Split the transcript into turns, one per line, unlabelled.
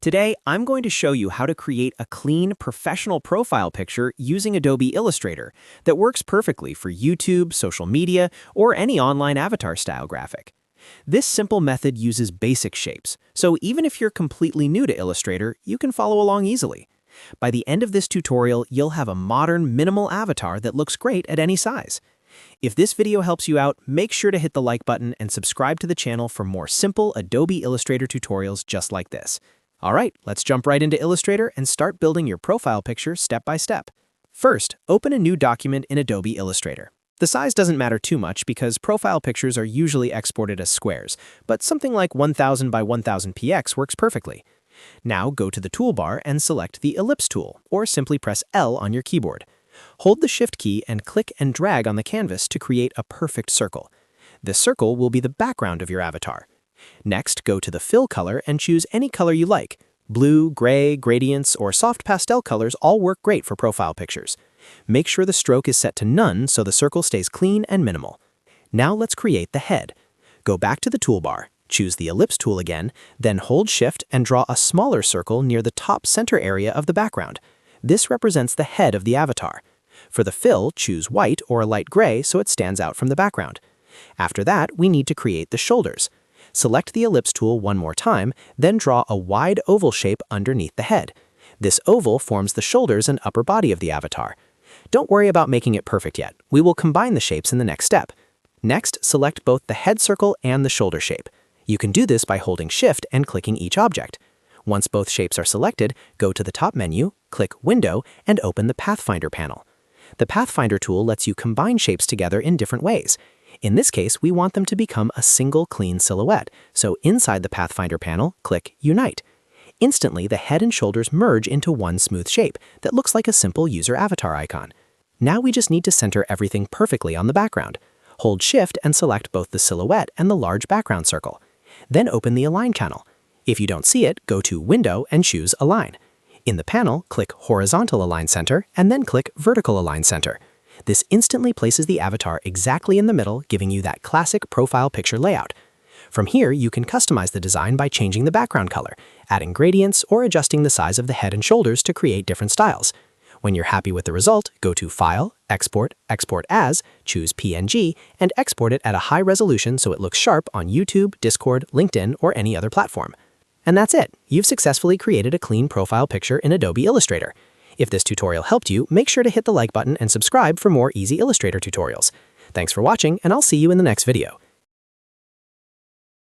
Today, I'm going to show you how to create a clean, professional profile picture using Adobe Illustrator that works perfectly for YouTube, social media, or any online avatar-style graphic. This simple method uses basic shapes, so even if you're completely new to Illustrator, you can follow along easily. By the end of this tutorial, you'll have a modern, minimal avatar that looks great at any size. If this video helps you out, make sure to hit the like button and subscribe to the channel for more simple Adobe Illustrator tutorials just like this. Alright, let's jump right into Illustrator and start building your profile picture step by step. First, open a new document in Adobe Illustrator. The size doesn't matter too much because profile pictures are usually exported as squares, but something like 1000 by 1000 px works perfectly. Now go to the toolbar and select the Ellipse tool, or simply press L on your keyboard. Hold the Shift key and click and drag on the canvas to create a perfect circle. This circle will be the background of your avatar. Next, go to the fill color and choose any color you like. Blue, gray, gradients, or soft pastel colors all work great for profile pictures. Make sure the stroke is set to none so the circle stays clean and minimal. Now let's create the head. Go back to the toolbar, choose the Ellipse tool again, then hold Shift and draw a smaller circle near the top center area of the background. This represents the head of the avatar. For the fill, choose white or a light gray so it stands out from the background. After that, we need to create the shoulders. Select the Ellipse tool one more time, then draw a wide oval shape underneath the head. This oval forms the shoulders and upper body of the avatar. Don't worry about making it perfect yet. We will combine the shapes in the next step. Next, select both the head circle and the shoulder shape. You can do this by holding Shift and clicking each object. Once both shapes are selected, go to the top menu, click Window, and open the Pathfinder panel. The Pathfinder tool lets you combine shapes together in different ways. In this case, we want them to become a single clean silhouette, so inside the Pathfinder panel, click Unite. Instantly, the head and shoulders merge into one smooth shape that looks like a simple user avatar icon. Now we just need to center everything perfectly on the background. Hold Shift and select both the silhouette and the large background circle. Then open the Align panel. If you don't see it, go to Window and choose Align. In the panel, click Horizontal Align Center and then click Vertical Align Center. This instantly places the avatar exactly in the middle, giving you that classic profile picture layout. From here, you can customize the design by changing the background color, adding gradients, or adjusting the size of the head and shoulders to create different styles. When you're happy with the result, go to File, Export, Export As, choose PNG, and export it at a high resolution so it looks sharp on YouTube, Discord, LinkedIn, or any other platform. And that's it. You've successfully created a clean profile picture in Adobe Illustrator. If this tutorial helped you, make sure to hit the like button and subscribe for more easy Illustrator tutorials. Thanks for watching, and I'll see you in the next video.